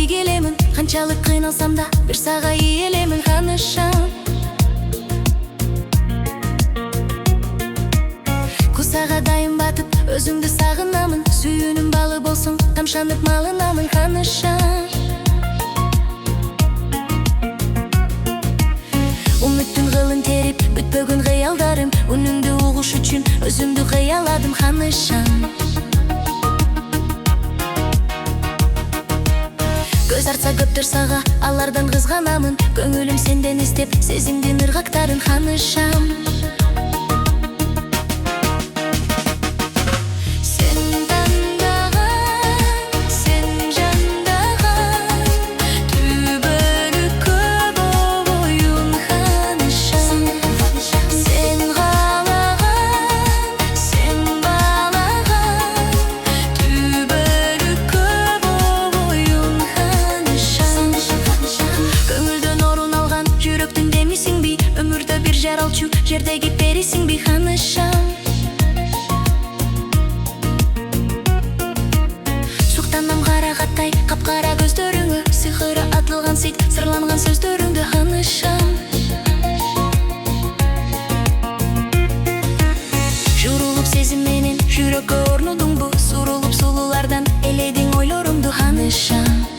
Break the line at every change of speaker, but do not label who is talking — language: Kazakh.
келемін, қаншалық қиналсам да бір саға иелемін, ханышам. Құсаға дайын батып, өзіңді сағынамын, сүйінің балы болсын, тамшанып малынамын, ханышам. Үміттің ғылын теріп, бүтпөгін қиялдарым, үніңді ұғыш үшін өзімді қияладым, ханышам. Көз артса көптір саға, алардан қызғанамын, көңілім сенден істеп, сезімден ырғақтарын, ханышам. Жаралчу жердегі пересің бей, ханышам. Суқтанам қарағаттай, қап-қара көздеріңі, сиқыры атылған сейт, сырланған сөздеріңді, ханышам. Жұрылып сезімменен жүрекке орнудың бұ, сурылып сұлулардан еледің ойларымды, ханышам.